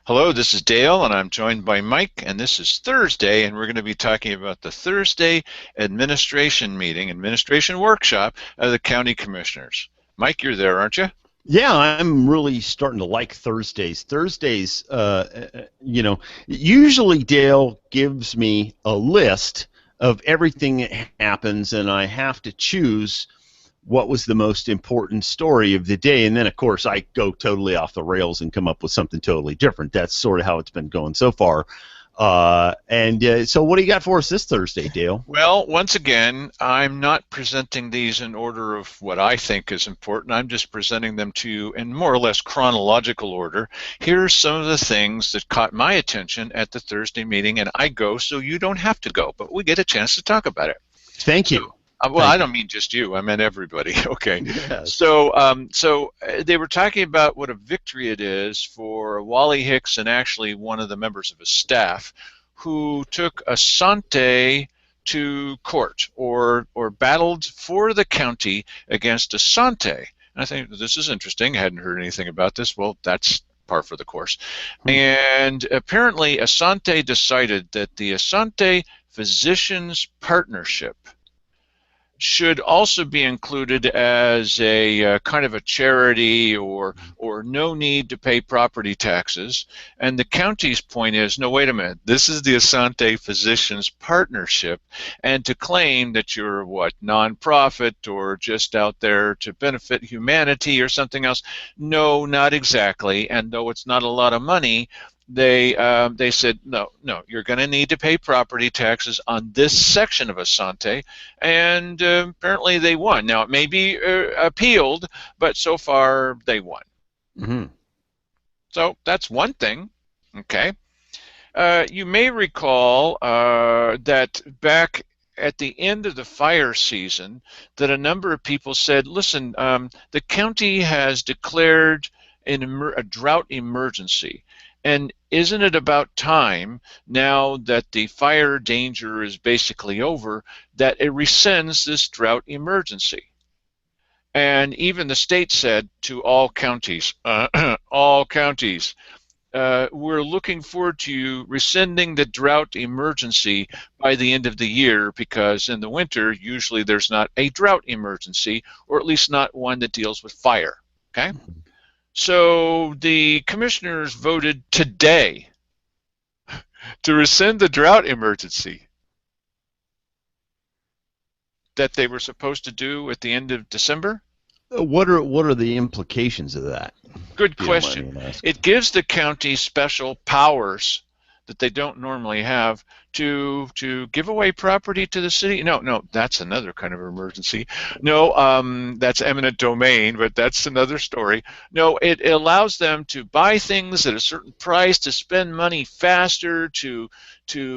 Hello, this is Dale, and I'm joined by Mike, and this is Thursday, and we're going to be talking about the Thursday administration workshop of the county commissioners. Mike, you're there, aren't you? Yeah, I'm really starting to like Thursdays. Usually Dale gives me a list of everything that happens, and I have to choose what was the most important story of the day. And then, of course, I go totally off the rails and come up with something totally different. That's sort of how it's been going so far. So what do you got for us this Thursday, Dale? Well, once again, I'm not presenting these in order of what I think is important. I'm just presenting them to you in more or less chronological order. Here are some of the things that caught my attention at the Thursday meeting, and I go so you don't have to go, but we get a chance to talk about it. Thank So, you. well, I Thank you. don't mean just you. I meant everybody. Okay. Yes. So they were talking about what a victory it is for Wally Hicks and actually one of the members of his staff who took Asante to court or battled for the county against Asante. And I think this is interesting. I hadn't heard anything about this. Well, that's par for the course. Hmm. And apparently Asante decided that the Asante Physicians Partnership should also be included as a kind of a charity or no need to pay property taxes. And the county's point is, no, wait a minute, this is the Asante Physicians Partnership, and to claim that you're what, nonprofit or just out there to benefit humanity or something else, no, not exactly. And though it's not a lot of money, they said no, you're going to need to pay property taxes on this section of Asante, and apparently they won. Now it may be appealed, but so far they won. Hmm. So that's one thing. Okay. You may recall that back at the end of the fire season, that a number of people said, "Listen, the county has declared a drought emergency." And isn't it about time, now that the fire danger is basically over, that it rescinds this drought emergency? And even the state said to all counties, all counties, we're looking forward to you rescinding the drought emergency by the end of the year, because in the winter, usually there's not a drought emergency, or at least not one that deals with fire. Okay? So the commissioners voted today to rescind the drought emergency that they were supposed to do at the end of December. What are the implications of that? Good If you don't mind question. me asking. It gives the county special powers that they don't normally have to give away property to the city. No, that's another kind of emergency. No, that's eminent domain, but that's another story. No, it allows them to buy things at a certain price, to spend money faster, to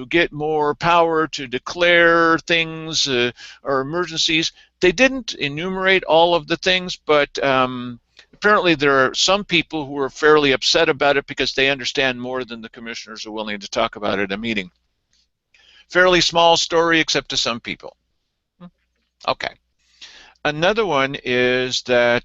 get more power to declare things or emergencies. They didn't enumerate all of the things, but apparently there are some people who are fairly upset about it because they understand more than the commissioners are willing to talk about at a meeting. Fairly small story, except to some people. Okay. Another one is that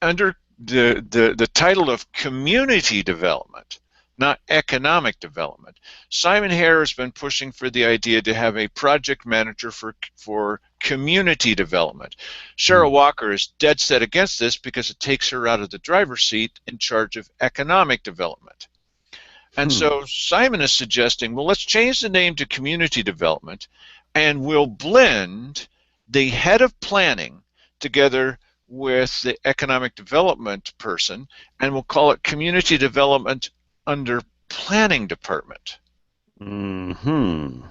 under the title of community development, not economic development, Simon Hare has been pushing for the idea to have a project manager for community development. Hmm. Cheryl Walker is dead set against this because it takes her out of the driver's seat in charge of economic development. And Hmm. so Simon is suggesting, well, let's change the name to community development, and we'll blend the head of planning together with the economic development person, and we'll call it community development under planning department. Hmm.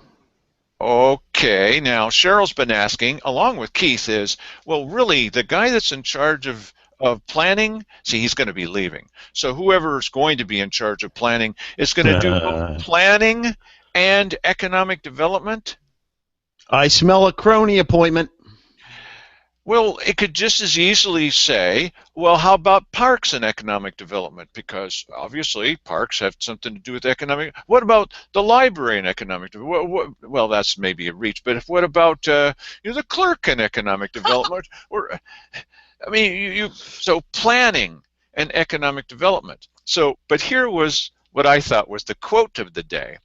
Okay, now Cheryl's been asking, along with Keith, is, well, really, the guy that's in charge of planning, see, he's going to be leaving. So whoever's going to be in charge of planning is going to do both planning and economic development. I smell a crony appointment. Well, it could just as easily say, well, how about parks and economic development? Because obviously parks have something to do with economic. What about the library and economic development? Well, that's maybe a reach. But what about the clerk and economic development? Or, I mean, so planning and economic development. So, but here was what I thought was the quote of the day.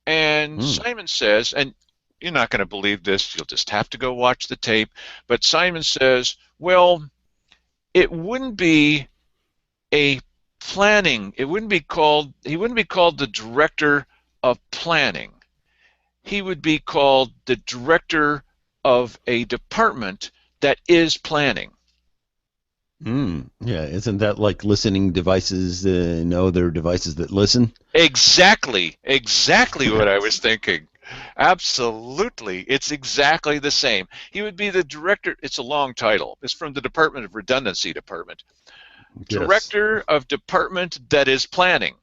And Hmm. Simon says, and you're not going to believe this, you'll just have to go watch the tape. But Simon says, well, it wouldn't be a planning, he wouldn't be called the director of planning. He would be called the director of a department that is planning. Yeah, isn't that like listening devices? No, they're devices that listen. Exactly what I was thinking. Absolutely. It's exactly the same. He would be the director. It's a long title. It's from the Department of Redundancy Department. Yes. Director of Department that is planning.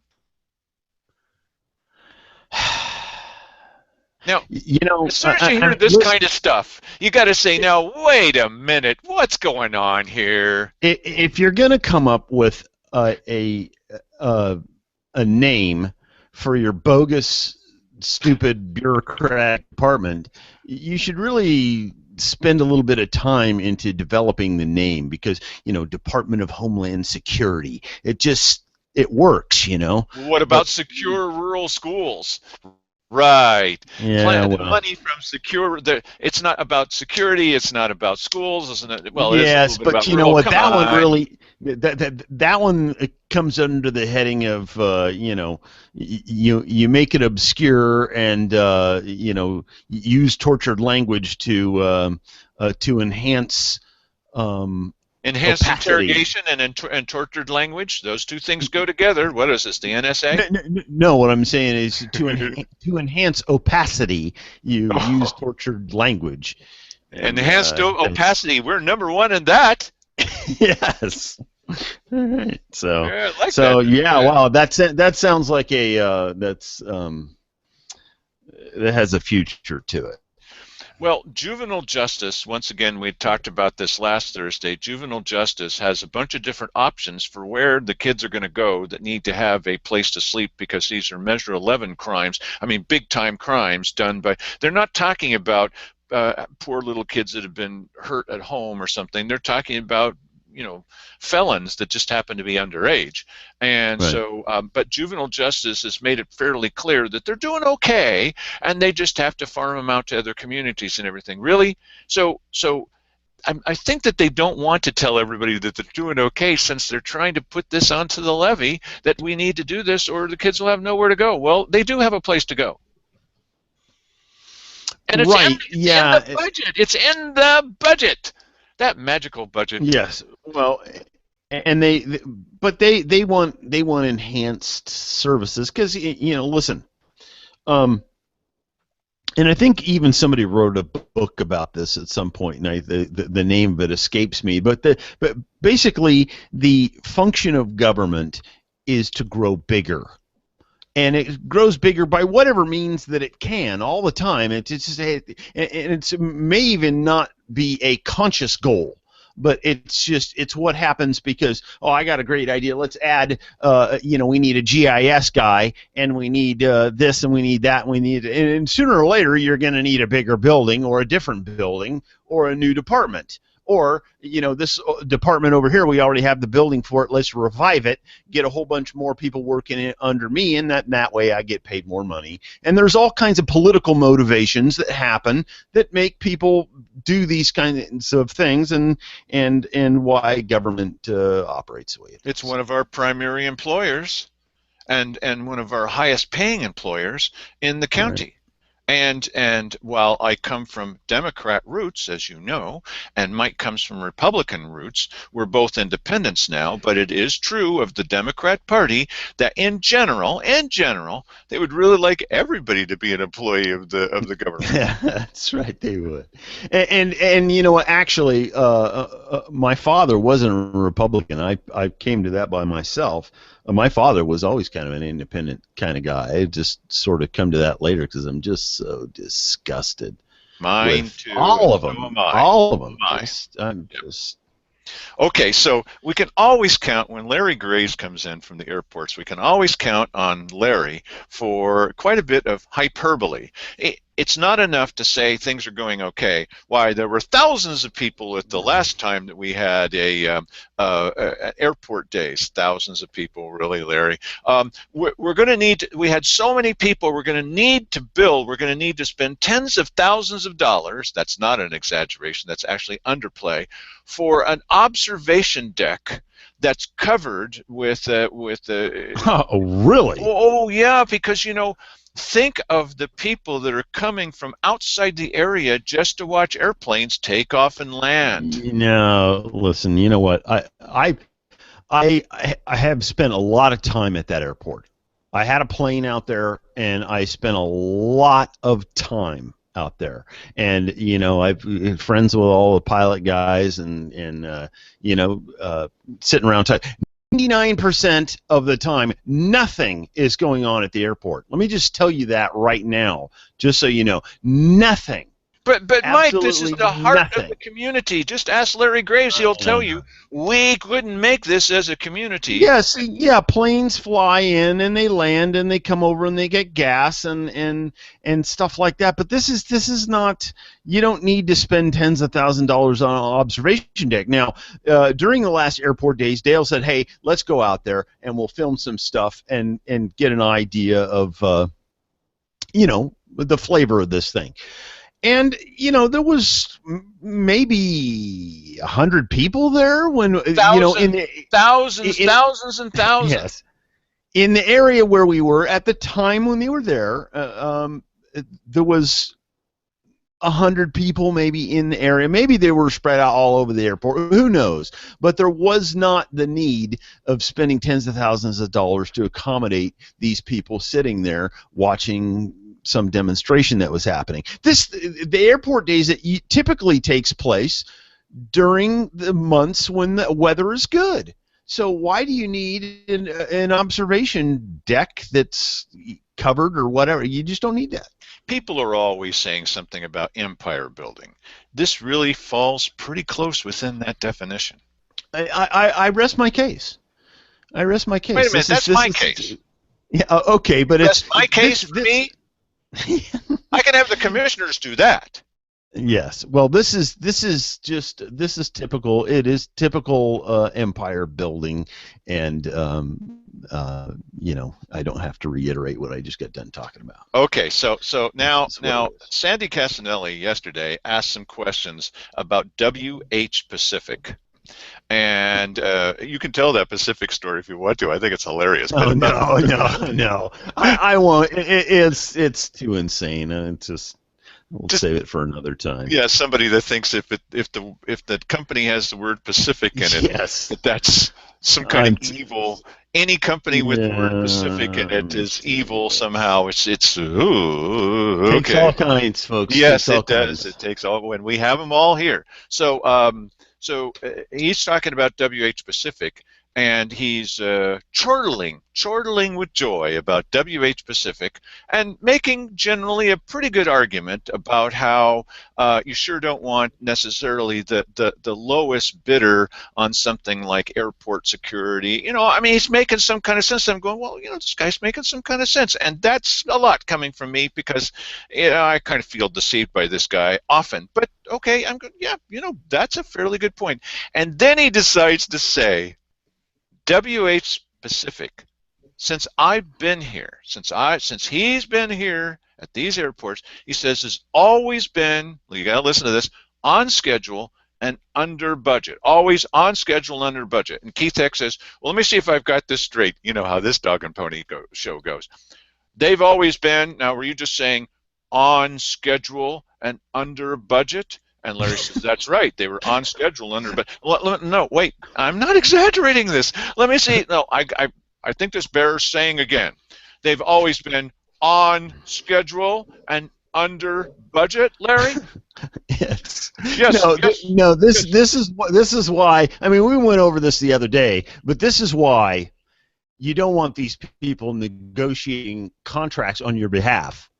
Now, You know, as soon as you I hear mean, this listen, kind of stuff, you got to say, now, wait a minute. What's going on here? if you're going to come up with a a name for your bogus, stupid bureaucratic department, you should really spend a little bit of time into developing the name because Department of Homeland Security. It works, What but about secure rural schools? Right. yeah, well. Money from secure. It's not about security. It's not about schools. It's not, well, it is a little Yes, bit but about you know rural. what? Come That one on. really that one comes under the heading of you make it obscure and use tortured language to enhance um, Enhanced opacity. interrogation and tortured language. Those two things go together. What is this? The No, NSA? no, no, what I'm saying is to enhance opacity, you use Oh, tortured language, and enhanced yes, opacity. We're number one in that. yes. All right. So, Yeah, I like that. so yeah. Wow. That sounds like that has a future to it. Well, juvenile justice, once again, we talked about this last Thursday. Juvenile justice has a bunch of different options for where the kids are going to go that need to have a place to sleep because these are Measure 11 crimes. I mean, big time crimes done by, they're not talking about poor little kids that have been hurt at home or something. They're talking about felons that just happen to be underage. And Right. so, but juvenile justice has made it fairly clear that they're doing okay, and they just have to farm them out to other communities and everything. Really? So I think that they don't want to tell everybody that they're doing okay since they're trying to put this onto the levy that we need to do this or the kids will have nowhere to go. Well, they do have a place to go. And Right. it's in Yeah. the budget. It's in the budget. That magical budget. Yes. Well, and but they want enhanced services because listen. Um, and I think even somebody wrote a book about this at some point, and the name of it escapes me. But basically, the function of government is to grow bigger, and it grows bigger by whatever means that it can all the time. It's just it may even not be a conscious goal, but it's what happens because I got a great idea. Let's add we need a GIS guy and we need this and we need that and we need and sooner or later you're going to need a bigger building or a different building or a new department. Or, this department over here, we already have the building for it. Let's revive it, get a whole bunch more people working it under me, and that way I get paid more money. And there's all kinds of political motivations that happen that make people do these kinds of things, and why government operates the way it It's does. one of our primary employers and one of our highest paying employers in the Right. county. And while I come from Democrat roots, as you know, and Mike comes from Republican roots, we're both independents now, but it is true of the Democrat Party that in general, they would really like everybody to be an employee of the government. Yeah, that's right. They would, and actually, my father wasn't a Republican. I came to that by myself. My father was always kind of an independent kind of guy. I just sort of come to that later because I'm just so disgusted Mine with too, and so am I. all of So them. am I. I'm Yep. just Okay, so we can always count when Larry Graves comes in from the airports. We can always count on Larry for quite a bit of hyperbole. it's not enough to say things are going okay. Why, there were thousands of people at the last time that we had airport days. Thousands of people, really, Larry. We're going to need. We had so many people. We're going to need to build. We're going to need to spend tens of thousands of dollars. That's not an exaggeration. That's actually underplay for an observation deck that's covered with Oh, really? oh yeah, because think of the people that are coming from outside the area just to watch airplanes take off and land. Listen. You know what? I have spent a lot of time at that airport. I had a plane out there, and I spent a lot of time out there. And I've friends with all the pilot guys, and sitting around talking. 99% of the time, nothing is going on at the airport. Let me just tell you that right now, just so you know, nothing. But Mike, this is Absolutely the heart of nothing. the community. Just ask Larry Graves; he'll tell Uh, you we couldn't make this as a community. Yes, yeah, planes fly in and they land and they come over and they get gas and stuff like that. But this is not. You don't need to spend tens of $1,000s on an observation deck. Now, during the last airport days, Dale said, "Hey, let's go out there and we'll film some stuff and get an idea of the flavor of this thing." And there was maybe 100 people there when in Thousands, the thousands, in, thousands, and thousands. yes, in the area where we were at the time when they were there, there was 100 people maybe in the area. Maybe they were spread out all over the airport. Who knows? But there was not the need of spending tens of thousands of dollars to accommodate these people sitting there watching some demonstration that was happening. The airport days that typically takes place during the months when the weather is good. So why do you need an observation deck that's covered or whatever? You just don't need that. People are always saying something about empire building. This really falls pretty close within that definition. I rest my case. I rest my case. Wait a minute, that's my case. Yeah, okay, but That's it's my case for me. I can have the commissioners do that. Yes. Well, this is typical. It is typical empire building, and I don't have to reiterate what I just got done talking about. Okay, so now That's what it is. Sandy Casanelli yesterday asked some questions about WH Pacific. And you can tell that Pacific story if you want to. I think it's hilarious. Oh But no! I won't. It's too insane. We'll just save it for another time. yeah, somebody that thinks if the company has the word Pacific in it, Yes. that's some kind I'm of evil. Any company with the word Pacific in it is evil somehow. It's ooh, Takes okay. all kinds, folks. Yes, Takes all it does. kinds. It takes all, and we have them all here. So he's talking about WH Pacific, and he's chortling with joy about WH Pacific, and making generally a pretty good argument about how you sure don't want necessarily the lowest bidder on something like airport security. I mean, he's making some kind of sense. I'm going, well, this guy's making some kind of sense, and that's a lot coming from me because I kind of feel deceived by this guy often. But okay, I'm good. Yeah, that's a fairly good point. And then he decides to say, WH Pacific, since I've been here, since he's been here at these airports, he says has always been, well, you got to listen to this, on schedule and under budget. Always on schedule and under budget. And Keith Heck says, well, let me see if I've got this straight. You know how this dog and pony show goes. They've always been, now were you just saying on schedule and under budget? And Larry says, that's right. They were on schedule under, but no, wait, I'm not exaggerating this. Let me see. No, I think this bears saying again. They've always been on schedule and under budget, Larry? Yes. Yes, No, yes. no. This is why. I mean, we went over this the other day, but this is why you don't want these people negotiating contracts on your behalf.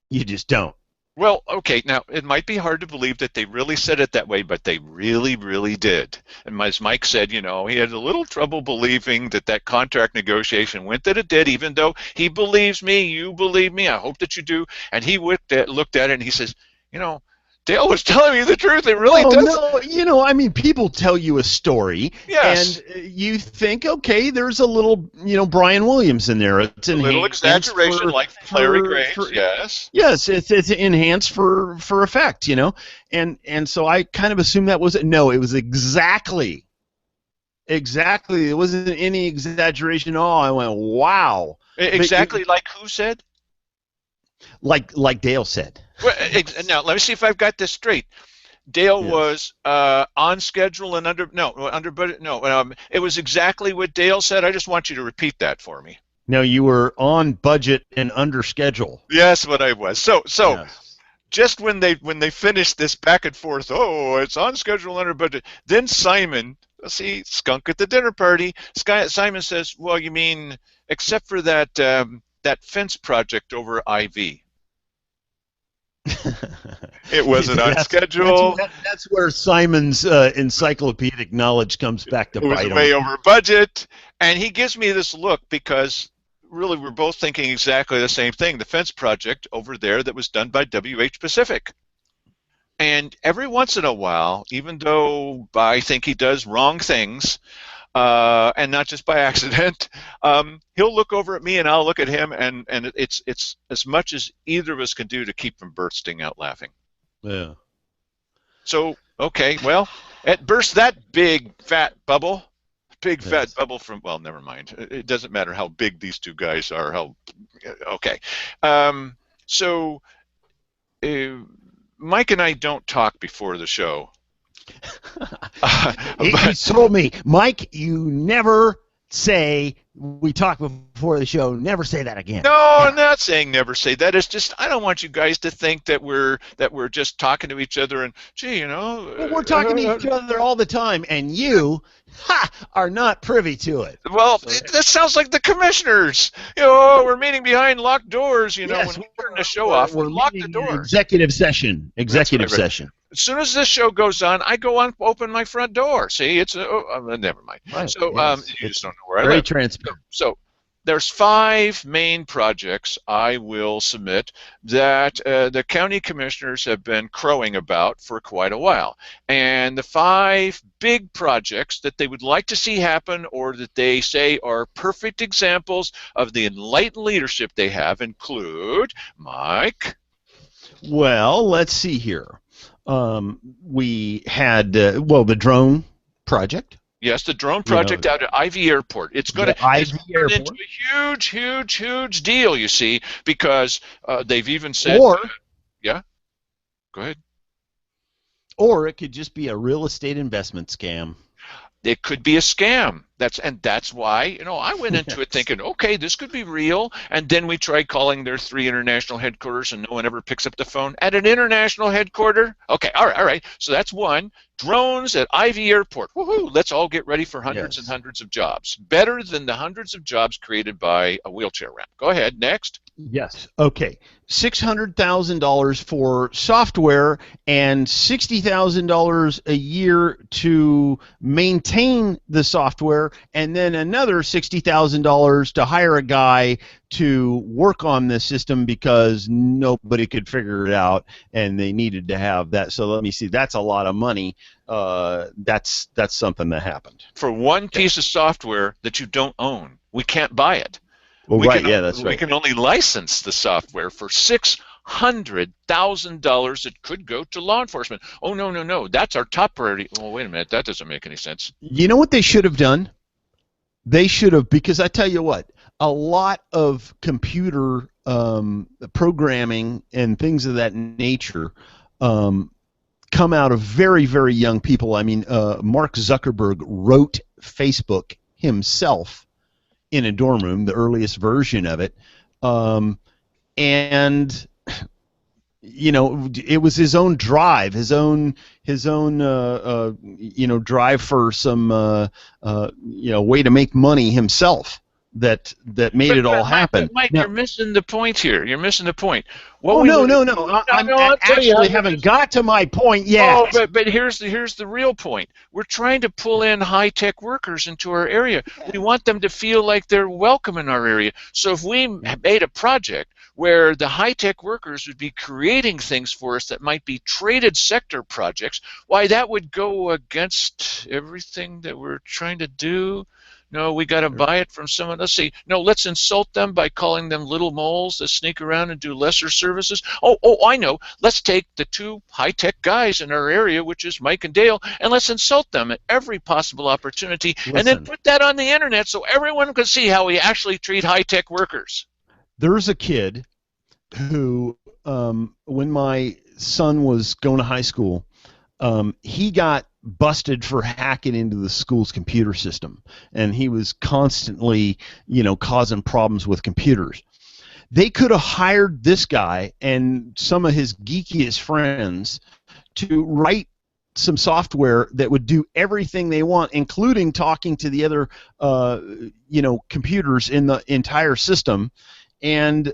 You just don't. Well, okay, now it might be hard to believe that they really said it that way, but they really, really did. And as Mike said, he had a little trouble believing that that contract negotiation went that it did, even though he believes me, you believe me, I hope that you do. And he looked at it and he says, you know, Dale was telling me the truth. It really Well, does. no, I mean, people tell you a story, Yes, and you think, okay, there's a little, Brian Williams in there. It's a little enhanced exaggeration, like Larry Graves. for Yes. yes, it's enhanced for effect, and so I kind of assumed that was it. No, it was exactly. It wasn't any exaggeration at all. I went, wow, but Exactly like who said? like Dale said. Well, now, let me see if I've got this straight. Dale Yes. was on schedule and under budget. No, it was exactly what Dale said. I just want you to repeat that for me. No, you were on budget and under schedule. Yes, what I was. So Yes. just when they finished this back and forth, oh, it's on schedule under budget. Then Simon, see, skunk at the dinner party. Simon says, well, you mean except for that fence project over IV. It wasn't on that's that's schedule. that's where Simon's encyclopedic knowledge comes back to It was bite him. way over budget. And he gives me this look because really we're both thinking exactly the same thing. The fence project over there that was done by WH Pacific. And every once in a while, even though I think he does wrong things, and not just by accident, he'll look over at me and I'll look at him, and it's as much as either of us can do to keep from bursting out laughing. Yeah. So, okay, well, it burst that big fat Yes. bubble from, well, never mind. It doesn't matter how big these two guys are. Okay. So, uh, Mike and I don't talk before the show. He But told me, Mike, you never say we talk before the show. Never say that again. no, Yeah. I'm not saying never say that. It's just I don't want you guys to think that we're just talking to each other and gee, But we're talking to each other all the time, and you are not privy to it. well, So that sounds like the commissioners. We're meeting behind locked doors. When yes, we turn the show off, we we're lock the meeting an door. executive session. That's Executive right. session. As soon as this show goes on, I go on, open my front door. See, never mind. Right. So Yes. you just It's don't know where I very live. transparent. So there's 5 main projects I will submit that the county commissioners have been crowing about for quite a while. And the 5 big projects that they would like to see happen or that they say are perfect examples of the enlightened leadership they have include, Mike. Well, let's see here. We had the drone project. Yes, the drone You know, project out at Ivy Airport. the It's IV turned into airport, a huge, huge, huge deal. You see, because they've even said, or yeah, go ahead. or it could just be a real estate investment scam. It could be a scam. That's why I went into it Yes. thinking, okay, this could be real. And then we tried calling their 3 international headquarters, and no one ever picks up the phone at an international headquarter. Okay, all right, all right. So that's one. Drones at Ivy Airport. Woohoo! Let's all get ready for hundreds and Yes. hundreds of jobs. Better than the hundreds of jobs created by a wheelchair ramp. Go ahead. Next. Yes. Okay. $600,000 for software and $60,000 a year to maintain the software, and then another $60,000 to hire a guy to work on the system because nobody could figure it out, and they needed to have that. So let me see. That's a lot of money. That's something that happened. For one Okay. piece of software that you don't own, we can't buy it. Well, We right. can Yeah, that's we right. can only license the software for $600,000 that could go to law enforcement. Oh no, no, no! That's our top priority. Oh, wait a minute, that doesn't make any sense. You know what they should have done? They should have, because I tell you what, a lot of computer programming and things of that nature um, come out of very, very young people. I mean, Mark Zuckerberg wrote Facebook himself in a dorm room, the earliest version of it, um, and it was his own drive, his own drive for some way to make money himself. that made it all But happen. Mike, Now, you're missing the point here. You're missing the point. What oh we no, would no, no, no, I'm no, I'll tell you how actually you're haven't missing. got to my point Oh, yet. but here's the real point. We're trying to pull in high tech workers into our area. We want them to feel like they're welcome in our area. So if we made a project where the high tech workers would be creating things for us that might be traded sector projects, why that would go against everything that we're trying to do. No, we got to buy it from someone. Let's see. No, let's insult them by calling them little moles that sneak around and do lesser services. Oh, I know. Let's take the two high-tech guys in our area, which is Mike and Dale, and let's insult them at every possible opportunity, and then Listen, put that on the internet so everyone can see how we actually treat high-tech workers. there's a kid who, when my son was going to high school, he got busted for hacking into the school's computer system, and he was constantly, causing problems with computers. They could have hired this guy and some of his geekiest friends to write some software that would do everything they want, including talking to the other, computers in the entire system, and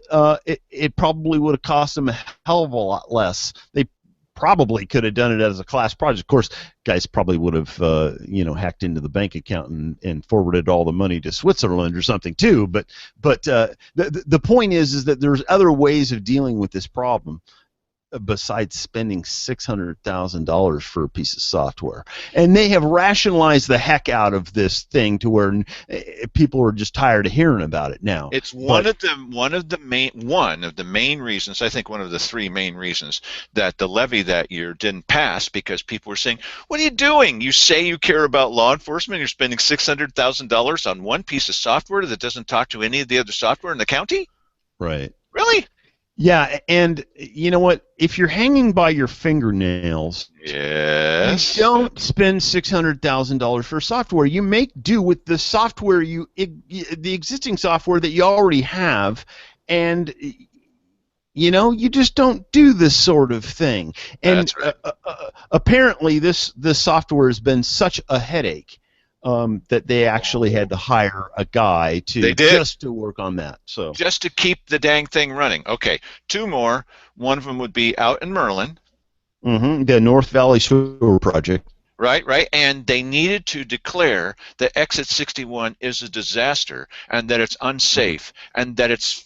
it probably would have cost them a hell of a lot less. They probably could have done it as a class project. Of course, guys probably would have, hacked into the bank account and forwarded all the money to Switzerland or something too. But the point is that there's other ways of dealing with this problem besides spending $600,000 for a piece of software. And they have rationalized the heck out of this thing to where people are just tired of hearing about it now. It's one of the main reasons, I think one of the three main reasons that the levy that year didn't pass, because people were saying, "What are you doing? You say you care about law enforcement, you're spending $600,000 on one piece of software that doesn't talk to any of the other software in the county?" Right. Really? Yeah, and you know what? If you're hanging by your fingernails, Yes. you don't spend $600,000 for software. You make do with the software the existing software that you already have, and you just don't do this sort of thing. And That's right. apparently, this software has been such a headache that they actually had to hire a guy They did. just to work on that. So Just to keep the dang thing running. Okay, two more. One of them would be out in Merlin. the North Valley Sewer Project. Right. And they needed to declare that Exit 61 is a disaster and that it's unsafe and that it's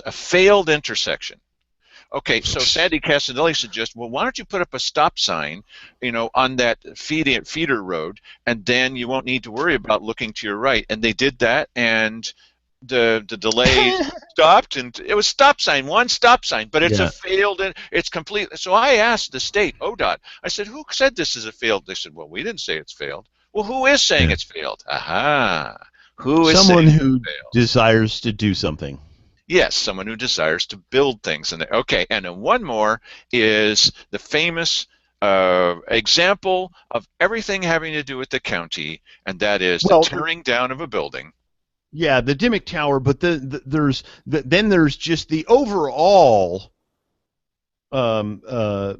a failed intersection. Okay, so Sandy Casanelli suggests, well, why don't you put up a stop sign, on that feeder road, and then you won't need to worry about looking to your right. And they did that, and the delay stopped, and it was one stop sign, but it's Yeah. a failed, and it's complete. So I asked the state, ODOT, I said, who said this is a failed? They said, well, we didn't say it's failed. Well, who is saying Yeah. it's failed? Aha. Who is Someone saying who it's failed? desires to do something. Yes, someone who desires to build things. Okay, and then one more is the famous example of everything having to do with the county, and that is the Well, tearing down of a building. yeah, the Dimmick Tower, but then there's just the overall um, uh,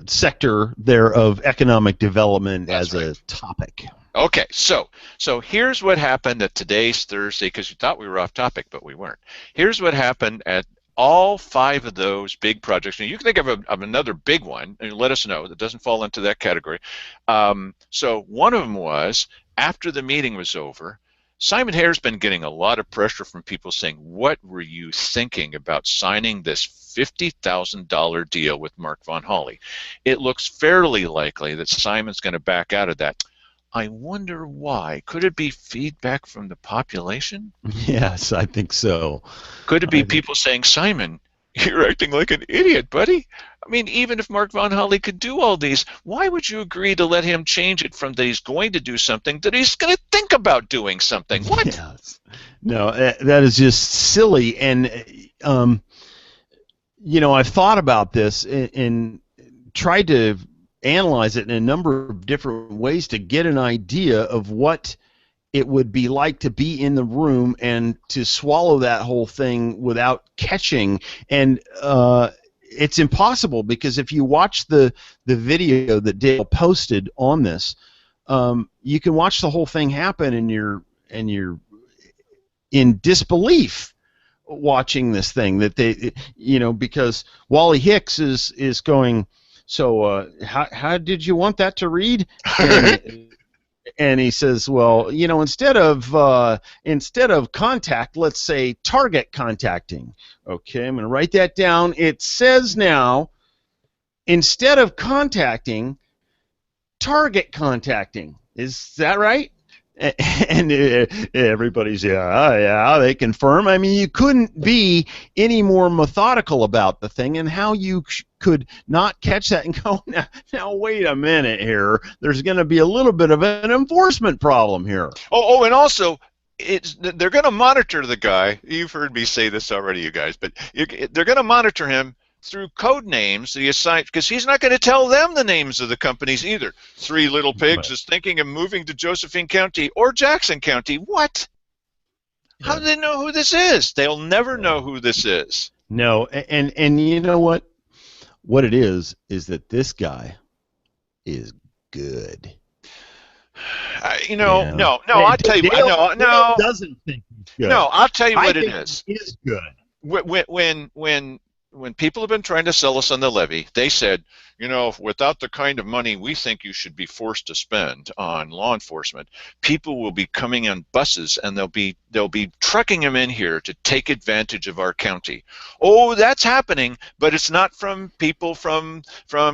sector there of economic development That's as right. a topic. Okay, so here's what happened at today's Thursday, because you thought we were off topic, but we weren't. Here's what happened at all five of those big projects. Now, you can think of another big one, and let us know that doesn't fall into that category. So one of them was, after the meeting was over, Simon Hare's been getting a lot of pressure from people saying, what were you thinking about signing this $50,000 deal with Mark Von Hawley? It looks fairly likely that Simon's going to back out of that. I wonder why. Could it be feedback from the population? Yes, I think so. Could it I be think, people saying, Simon, you're acting like an idiot, buddy? I mean, even if Mark Von Holly could do all these, why would you agree to let him change it from that he's going to do something that he's going to think about doing something? What? yes. No, that is just silly. And, I've thought about this and tried to analyze it in a number of different ways to get an idea of what it would be like to be in the room and to swallow that whole thing without catching. And it's impossible, because if you watch the video that Dale posted on this, you can watch the whole thing happen, and you're in disbelief watching this thing that they, because Wally Hicks is going. So how did you want that to read? And he says, well, instead of contact, let's say target contacting. Okay, I'm going to write that down. It says now, instead of contacting, target contacting. Is that right? And everybody's, yeah, they confirm. I mean, you couldn't be any more methodical about the thing, and how you could not catch that and go, now wait a minute here. There's going to be a little bit of an enforcement problem here. And also, they're going to monitor the guy. You've heard me say this already, you guys, but they're going to monitor him through code names that he assigned, because he's not going to tell them the names of the companies either. Three Little Pigs is thinking of moving to Josephine County or Jackson County. What? Yeah. How do they know who this is? They'll never know who this is. No, and you know what? What it is that this guy is good. No. I'll tell you. No, doesn't think he's good. No, I'll tell you what it is. He is good. When people have been trying to sell us on the levee, they said, without the kind of money we think you should be forced to spend on law enforcement, people will be coming on buses and they'll be trucking them in here to take advantage of our county. Oh, that's happening, but it's not from people from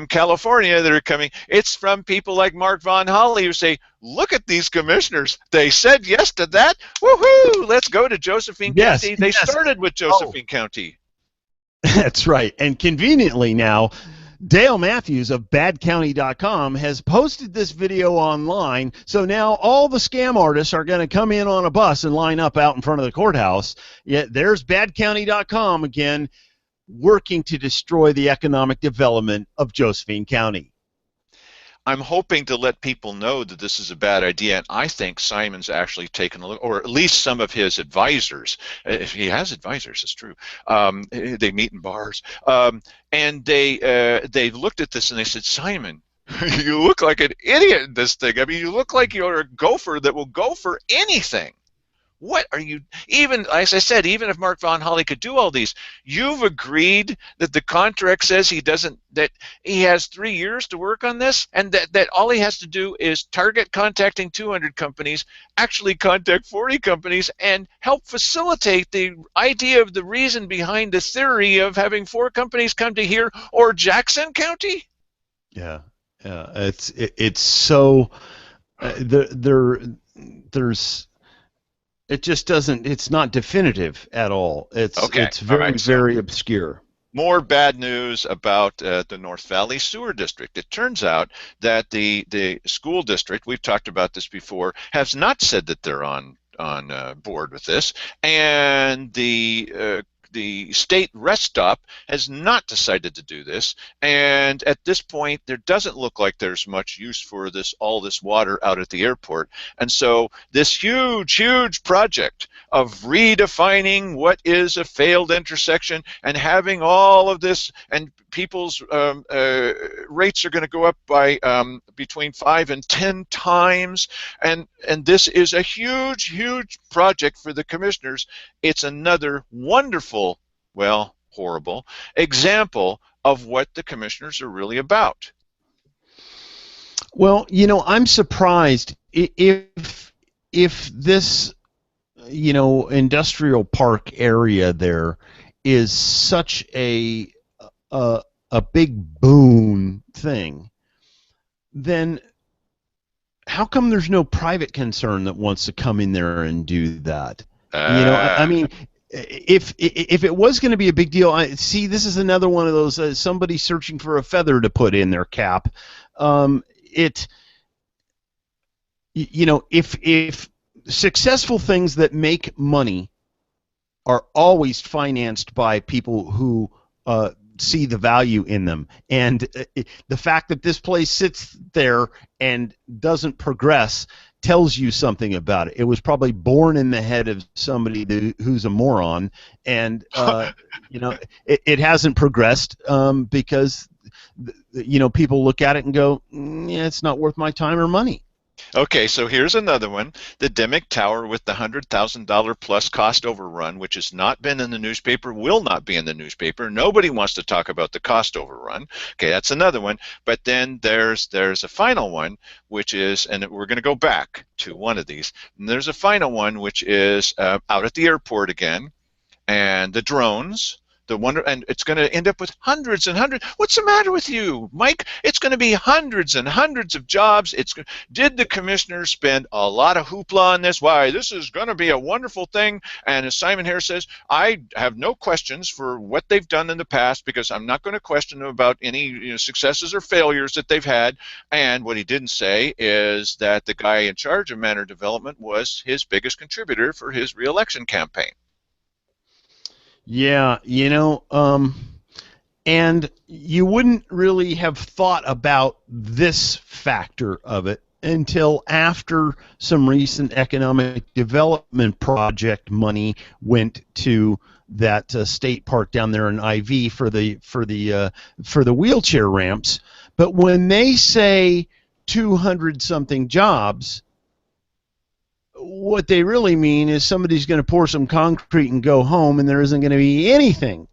California that are coming. It's from people like Mark Von Holly who say, look at these commissioners. They said yes to that. Woohoo! Let's go to Josephine County. They started with Josephine County. That's right. And conveniently now, Dale Matthews of badcounty.com has posted this video online. So now all the scam artists are going to come in on a bus and line up out in front of the courthouse. Yet there's badcounty.com again, working to destroy the economic development of Josephine County. I'm hoping to let people know that this is a bad idea, and I think Simon's actually taken a look, or at least some of his advisors. If he has advisors, it's true. They meet in bars, and they looked at this and they said, Simon, you look like an idiot in this thing. I mean, you look like you're a gopher that will go for anything. What are you, even, as I said, even if Mark Von Holly could do all these, you've agreed that the contract says that he has 3 years to work on this, and that all he has to do is target contacting 200 companies, actually contact 40 companies, and help facilitate the idea of the reason behind the theory of having 4 companies come to here or Jackson County? Yeah. It's so, there's, it just doesn't, it's not definitive at all. It's very obscure. More bad news about the North Valley Sewer District. It turns out that the school district, we've talked about this before, has not said that they're on board with this, and the state rest stop has not decided to do this, and at this point there doesn't look like there's much use for all this water out at the airport. And so this huge project of redefining what is a failed intersection and having all of this, and people's rates are going to go up by between 5 and 10 times, and this is a huge project for the commissioners. It's another wonderful, well, horrible example of what the commissioners are really about. Well, I'm surprised if this, industrial park area there is such a big boon thing, then how come there's no private concern that wants to come in there and do that? I mean, if it was going to be a big deal, see, this is another one of those somebody searching for a feather to put in their cap. If successful things that make money are always financed by people who see the value in them, and the fact that this place sits there and doesn't progress tells you something about it. It was probably born in the head of somebody who's a moron, and it hasn't progressed because people look at it and go, yeah, it's not worth my time or money. Okay, so here's another one. The Dimick Tower with the $100,000 plus cost overrun, which has not been in the newspaper, will not be in the newspaper. Nobody wants to talk about the cost overrun. Okay, that's another one. But then there's a final one, which is, and we're going to go back to one of these. And there's a final one, which is out at the airport again, and the drones. The wonder, and it's going to end up with hundreds and hundreds. What's the matter with you, Mike? It's going to be hundreds and hundreds of jobs. Did the commissioners spend a lot of hoopla on this? Why, this is going to be a wonderful thing. And as Simon Harris says, I have no questions for what they've done in the past because I'm not going to question them about any successes or failures that they've had. And what he didn't say is that the guy in charge of Manor Development was his biggest contributor for his reelection campaign. Yeah, and you wouldn't really have thought about this factor of it until after some recent economic development project money went to that state park down there in IV for the wheelchair ramps. But when they say 200 something jobs, what they really mean is somebody's going to pour some concrete and go home, and there isn't going to be anything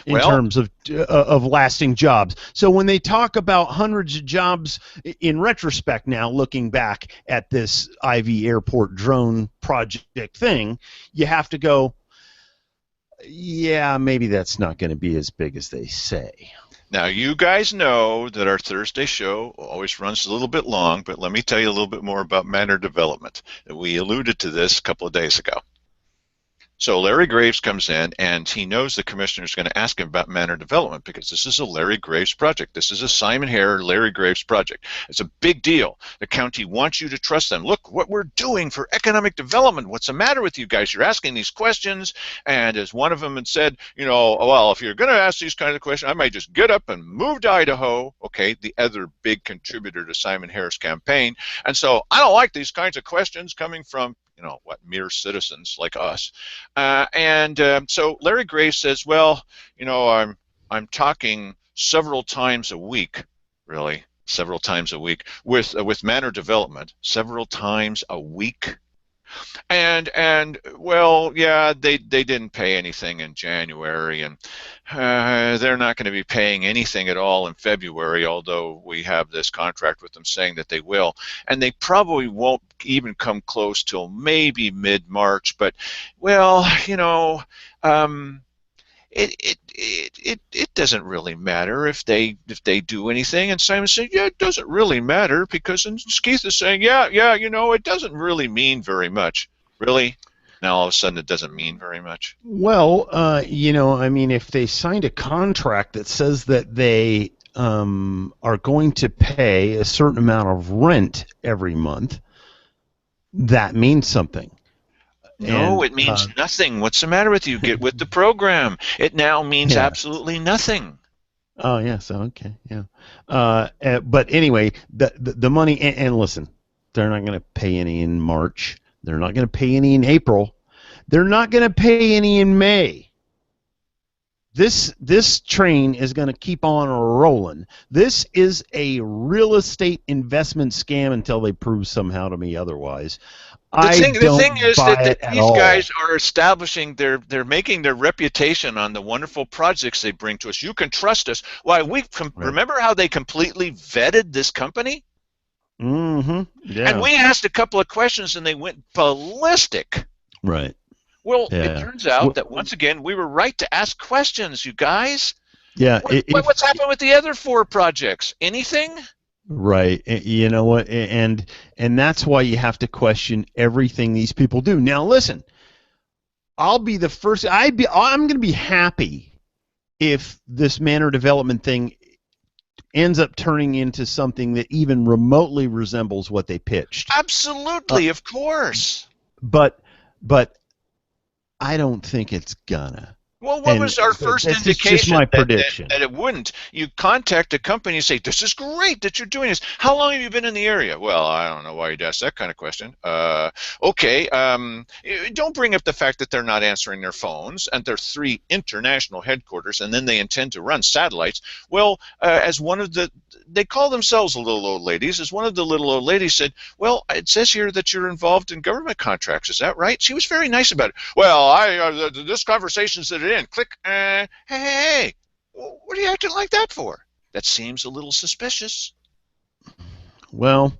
in Well, terms of lasting jobs. So when they talk about hundreds of jobs in retrospect now, looking back at this IV airport drone project thing, you have to go, yeah, maybe that's not going to be as big as they say. now, you guys know that our Thursday show always runs a little bit long, but let me tell you a little bit more about Manor Development. We alluded to this a couple of days ago. So Larry Graves comes in, and he knows the commissioner is going to ask him about Manor Development because this is a Larry Graves project. This is a Simon Hare, Larry Graves project. It's a big deal. The county wants you to trust them. Look what we're doing for economic development. What's the matter with you guys? You're asking these questions, and as one of them had said, well, if you're going to ask these kinds of questions, I might just get up and move to Idaho. Okay, the other big contributor to Simon Hare's campaign. And so I don't like these kinds of questions coming from mere citizens like us. So Larry Graves says, well, I'm talking several times a week, really, several times a week with Manor Development, several times a week. And well, yeah, they didn't pay anything in January, and they're not going to be paying anything at all in February, although we have this contract with them saying that they will, and they probably won't even come close till maybe mid-March. But well, um, it doesn't really matter if they do anything. And Simon said, yeah, it doesn't really matter because, and Keith is saying, yeah, it doesn't really mean very much. Really? Now all of a sudden it doesn't mean very much. Well, I mean, if they signed a contract that says that they are going to pay a certain amount of rent every month, that means something. No, And it means nothing. What's the matter with you? Get with the program. It now means yeah. absolutely nothing. Oh, yeah. So okay, yeah. But anyway, the money and listen, they're not going to pay any in March. They're not going to pay any in April. They're not going to pay any in May. This train is going to keep on rolling. This is a real estate investment scam until they prove somehow to me otherwise. The I thing, the don't thing is buy that it at these all. guys are establishing they're making their reputation on the wonderful projects they bring to us. You can trust us. Why Right. remember how they completely vetted this company? Mm-hmm. And Yeah. we asked a couple of questions and they went ballistic. Right. Well, it Yeah. turns out Well, that once again we were right to ask questions, you guys. yeah. What's happened with the other four projects? Anything? Right. You know what? And that's why you have to question everything these people do. Now, listen. I'll be the first. I'm going to be happy if this manor development thing ends up turning into something that even remotely resembles what they pitched. Uh, Absolutely, of course. but but I don't think it's gonna. Well, what And was our but first this is just indication my that, prediction. it wouldn't? You contact a company and say, "This is great that you're doing this. How long have you been in the area?" Well, I don't know why you'd ask that kind of question. Okay, don't bring up the fact that they're not answering their phones and they're three international headquarters, and then they intend to run satellites. Well, as one of the, they call themselves little old ladies. As one of the little old ladies said, "Well, it says here that you're involved in government contracts. Is that right?" She was very nice about it. Well, this conversation's at an end. Click. Hey, what are you acting like that for? That seems a little suspicious. Well,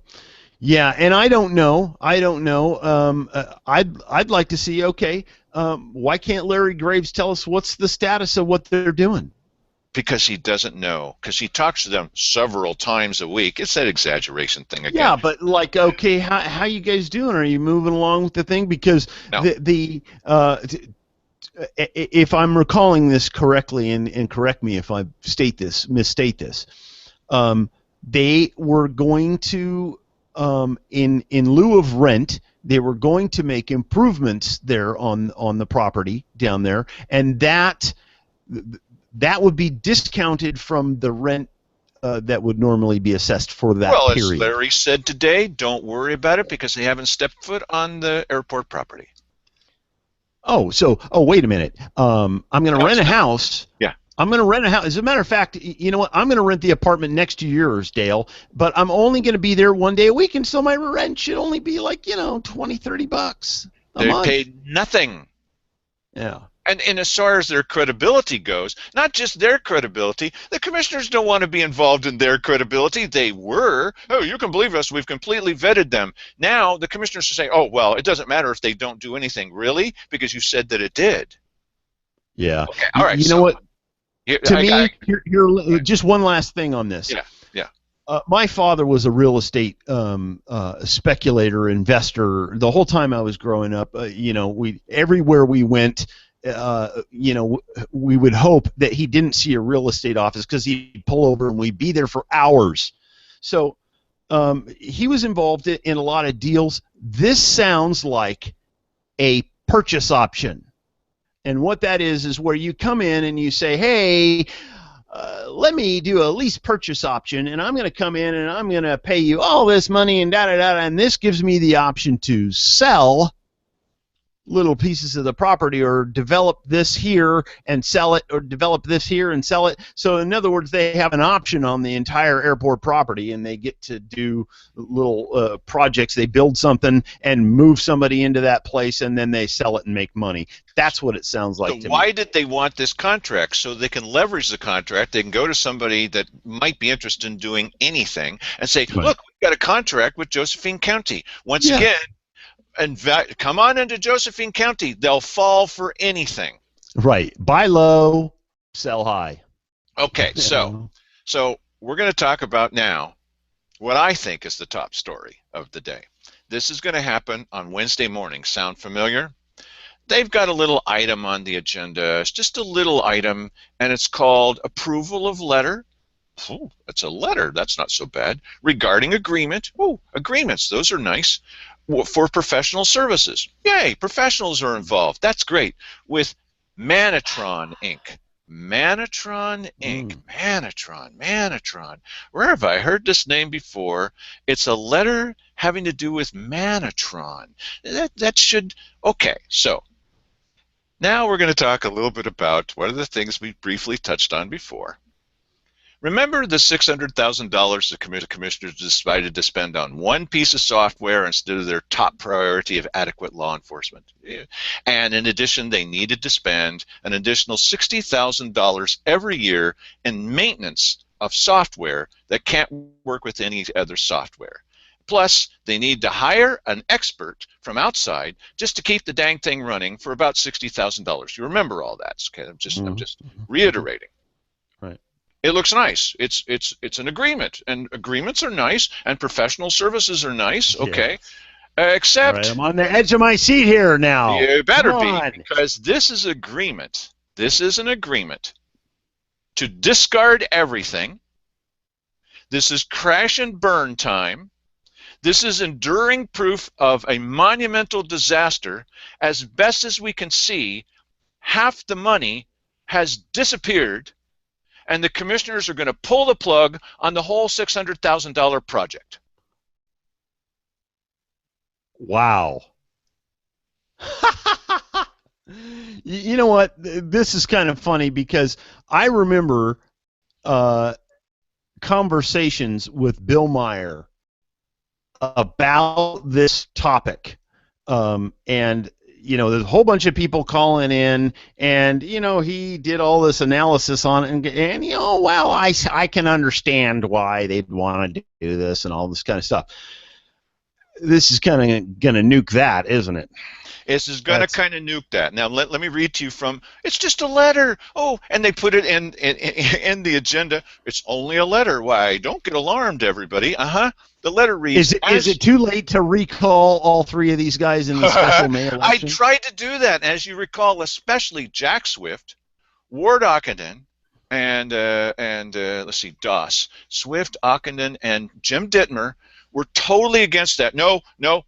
yeah, and I don't know. I don't know. I'd like to see. Okay, why can't Larry Graves tell us what's the status of what they're doing? Because he doesn't know. Because he talks to them several times a week. It's that exaggeration thing again. Yeah, but like, okay, how you guys doing? Are you moving along with the thing? Because No. if I'm recalling this correctly, and correct me if I misstate this, um, they were going to, in lieu of rent, they were going to make improvements there on the property down there, and that would be discounted from the rent that would normally be assessed for that Well, as period. Larry said today, don't worry about it because they haven't stepped foot on the airport property. Oh, wait a minute. I'm going to No, rent it's a not. house. Yeah. I'm going to rent a house. As a matter of fact, you know what? I'm going to rent the apartment next to yours, Dale, but I'm only going to be there one day a week, and so my rent should only be like, 20, $30 a They month. paid nothing. Yeah. And as far as their credibility goes, not just their credibility, the commissioners don't want to be involved in their credibility. They were. Oh, you can believe us. We've completely vetted them. Now the commissioners are saying, oh, well, it doesn't matter if they don't do anything. Really? Because you said that it did. Yeah. Okay. All right. You know So what? To I me, just one last thing on this. yeah, yeah. My father was a real estate speculator, investor. The whole time I was growing up, we everywhere we went, we would hope that he didn't see a real estate office because he'd pull over and we'd be there for hours. So he was involved in a lot of deals. This sounds like a purchase option. And what that is where you come in and you say, hey, let me do a lease purchase option, and I'm going to come in and I'm going to pay you all this money and da-da-da, and this gives me the option to sell little pieces of the property or develop this here and sell it, or develop this here and sell it. So in other words, they have an option on the entire airport property, and they get to do little projects. They build something and move somebody into that place, and then they sell it and make money. That's what it sounds So like to why me. did they want this contract? So they can leverage the contract. They can go to somebody that might be interested in doing anything and say, Right. look, we've got a contract with Josephine County. Once Yeah. again, come on into Josephine County. They'll fall for anything. Right. Buy low, sell high. Okay, You so know? so we're going to talk about now what I think is the top story of the day. This is going to happen on Wednesday morning. Sound familiar? They've got a little item on the agenda. It's just a little item, and it's called approval of letter. Oh, it's a letter. That's not so bad. Regarding agreement. Oh, agreements. Those are nice. For professional services. Yay, professionals are involved. That's great. With Manatron Inc. Manatron Inc. Mm. Manatron. Where have I heard this name before? It's a letter having to do with Manatron. That should, okay, so now we're going to talk a little bit about one of the things we briefly touched on before. Remember the $600,000 the commissioners decided to spend on one piece of software instead of their top priority of adequate law enforcement? And in addition, they needed to spend an additional $60,000 every year in maintenance of software that can't work with any other software. Plus, they need to hire an expert from outside just to keep the dang thing running for about $60,000. You remember all that? Okay, I'm Mm. just reiterating. Right. It looks nice. It's an agreement, and agreements are nice, and professional services are nice. Yeah. Okay, All right. except I'm on the edge of my seat here now. you Come better be, on. because this is agreement. This is an agreement to discard everything. This is crash and burn time. This is enduring proof of a monumental disaster. As best as we can see, half the money has disappeared, and the commissioners are going to pull the plug on the whole $600,000 project. Wow. You know what? This is kind of funny because I remember uh, conversations with Bill Meyer about this topic. And, there's a whole bunch of people calling in, and, he did all this analysis on it, and well, I can understand why they'd want to do this and all this kind of stuff. This is kind of going to nuke that, isn't it? This is going to kind of nuke that. Now, let me read to you from, it's just a letter. Oh, and they put it in the agenda. It's only a letter. Why, don't get alarmed, everybody. The letter reads... Is it too late to recall all three of these guys in the special May election? I tried to do that, as you recall, especially Jack Swift, Ward Ockenden, and let's see, Doss. Swift, Ockenden, and Jim Dittmer were totally against that. No,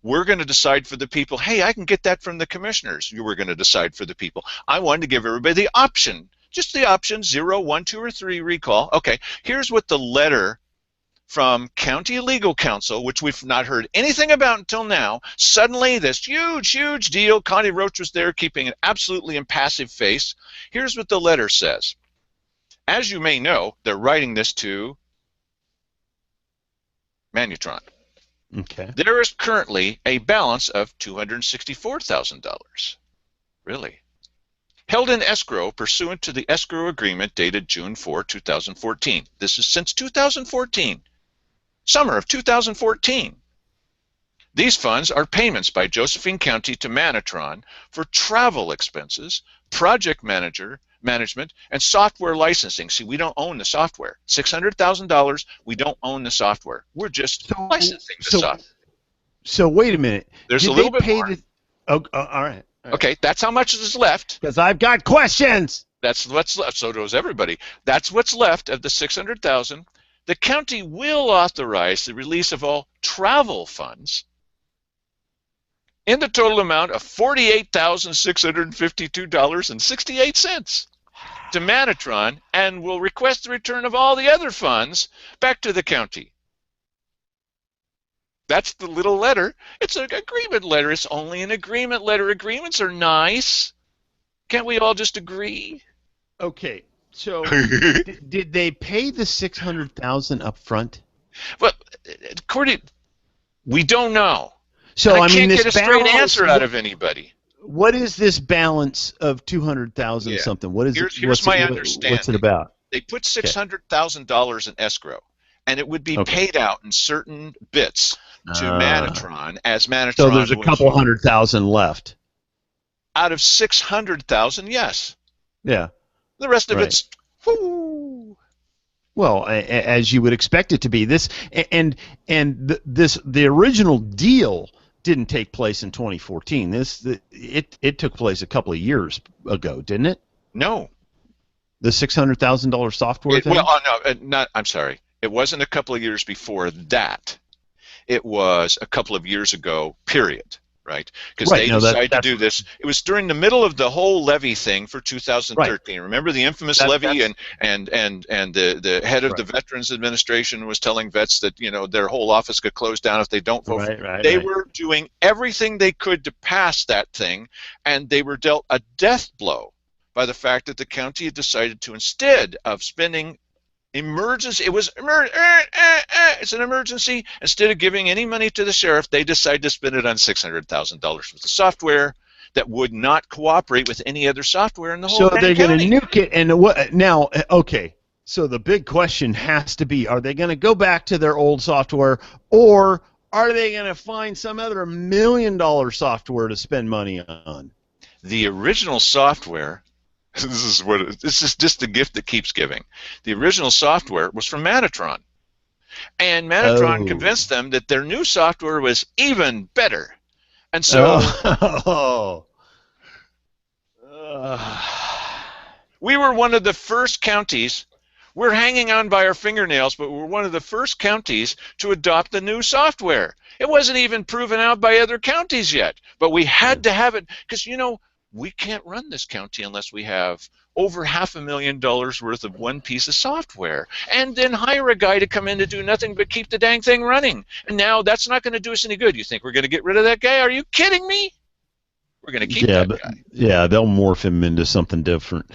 we're going to decide for the people. Hey, I can get that from the commissioners. You were going to decide for the people. I wanted to give everybody the option, just the option, 0, 1, 2, or 3 recall. Okay, here's what the letter from County Legal Counsel, which we've not heard anything about until now, suddenly this huge deal. Connie Roach was there keeping an absolutely impassive face. Here's what the letter says. As you may know, they're writing this to Manutron. Okay. There is currently a balance of $264,000. Really? Held in escrow pursuant to the escrow agreement dated June 4, 2014. This is since 2014. Summer of 2014. These funds are payments by Josephine County to Manutron for travel expenses, project management, and software licensing. See, we don't own the software. $600,000, we don't own the software. We're just licensing the software. So wait a minute. There's a little bit more. All right. Okay, that's how much is left. Because I've got questions. That's what's left. So does everybody. That's what's left of the $600,000. The county will authorize the release of all travel funds in the total amount of $48,652.68 to Manutron, and will request the return of all the other funds back to the county. That's the little letter. It's an agreement letter. It's only an agreement letter. Agreements are nice. Can't we all just agree? Okay. So did they pay the $600,000 up front? Well, according, we don't know. So I can't this get a straight answer out of anybody. What is this balance of $200,000 something? What is here's my understanding. What's it about? They put $600,000 in escrow, and it would be paid out in certain bits to Manutron as Manutron. So there's a couple $100,000 left. Out of $600,000, yes. Yeah. The rest of it's whoo. Well, as you would expect it to be. The original deal didn't take place in 2014. It took place a couple of years ago, didn't it? No. The $600,000 software thing? Well, no, I'm sorry. It wasn't a couple of years before that. It was a couple of years ago, period. Right? Because they decided to do this. It was during the middle of the whole levy thing for 2013. Right. Remember the infamous levy, and the head of the Veterans Administration was telling vets that their whole office could close down if they don't vote. They were doing everything they could to pass that thing, and they were dealt a death blow by the fact that the county had decided to, instead of spending emergency, it's an emergency. Instead of giving any money to the sheriff, they decided to spend it on $600,000 worth of software that would not cooperate with any other software in the whole county. So they're going to nuke it, and what now? Okay, so the big question has to be: are they going to go back to their old software, or are they going to find some other $1 million software to spend money on? The original software. This is just the gift that keeps giving. The original software was from Manutron, and Manutron convinced them that their new software was even better, and so we were one of the first counties. We're hanging on by our fingernails, but we're one of the first counties to adopt the new software. It wasn't even proven out by other counties yet, but we had to have it because we can't run this county unless we have over $500,000 worth of one piece of software, and then hire a guy to come in to do nothing but keep the dang thing running. And now that's not going to do us any good. You think we're going to get rid of that guy? Are you kidding me? We're going to keep Yeah, that but guy. yeah, they'll morph him into something different.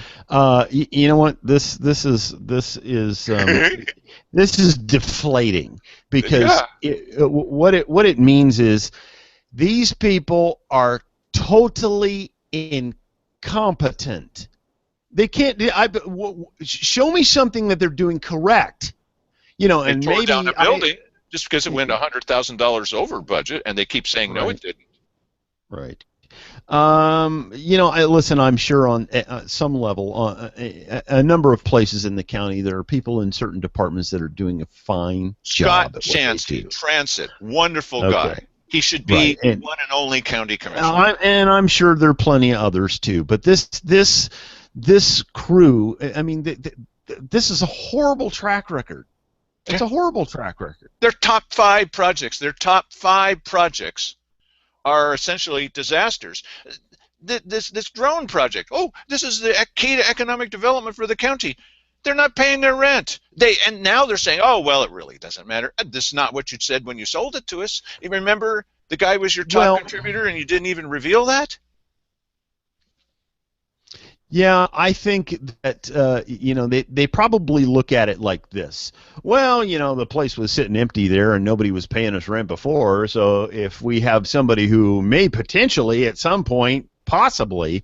You know what? This is deflating because Yeah, what it means is these people are totally incompetent. They can't. Show me something that they're doing correct. they And tore down a maybe I. building just because it went $100,000 over budget, and they keep saying no, it Right, didn't. right. Listen, I'm sure on some level, a number of places in the county, there are people in certain departments that are doing a fine Scott job at what they Shansky, do. transit, wonderful Okay, guy. He should be right, the one and only county commissioner. I'm sure there are plenty of others too. But this crew, I mean, this is a horrible track record. It's Yeah. a horrible track record. Their top five projects are essentially disasters. This drone project. Oh, this is the key to economic development for the county. They're not paying their rent. And now they're saying, oh well, it really doesn't matter. This is not what you said when you sold it to us. You remember the guy was your top Well, contributor, and you didn't even reveal that. yeah, I think that they probably look at it like this. Well, the place was sitting empty there and nobody was paying us rent before, so if we have somebody who may potentially at some point possibly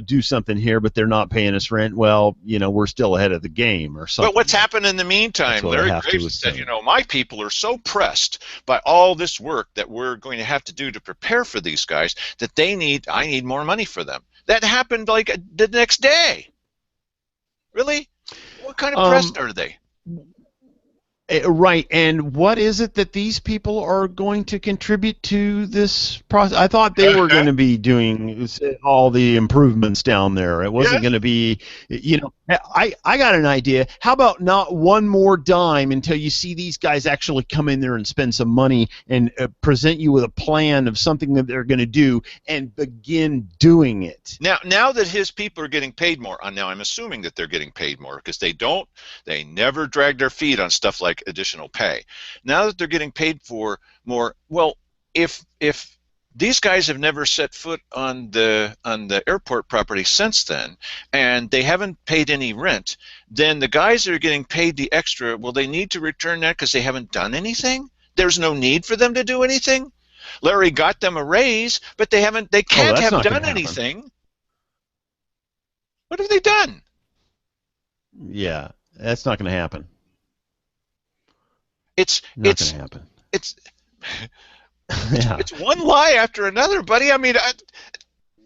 do something here, but they're not paying us rent, well, we're still ahead of the game or But something. what's happened in the That's meantime? what I Larry have to Graves said, assume. my people are so pressed by all this work that we're going to have to do to prepare for these guys that I need more money for them. That happened like the next day. Really? What kind of Um, pressed are they? Right, and what is it that these people are going to contribute to this process? I thought they were going to be doing all the improvements down there. It Yeah. wasn't going to be, I got an idea. How about not one more dime until you see these guys actually come in there and spend some money and present you with a plan of something that they're going to do and begin doing it. Now that his people are getting paid more, now I'm assuming that they're getting paid more because they never drag their feet on stuff like additional pay. Now that they're getting paid for more, well, if these guys have never set foot on the airport property since then, and they haven't paid any rent, then the guys that are getting paid the extra, will they need to return that because they haven't done anything? There's no need for them to do anything. Larry got them a raise, but they Oh, can't that's have not going done to happen. anything. What have they done? Yeah, that's not going to happen. It's Not going it's to happen. it's Yeah. it's one lie after another, buddy. I mean,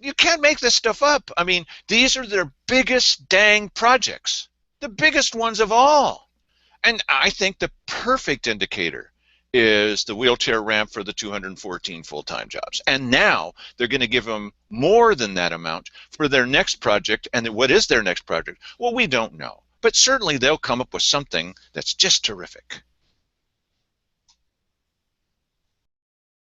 you can't make this stuff up. I mean, these are their biggest dang projects, the biggest ones of all. And I think the perfect indicator is the wheelchair ramp for the 214 full-time jobs. And now they're going to give them more than that amount for their next project. And what is their next project? Well, we don't know. But certainly they'll come up with something that's just terrific.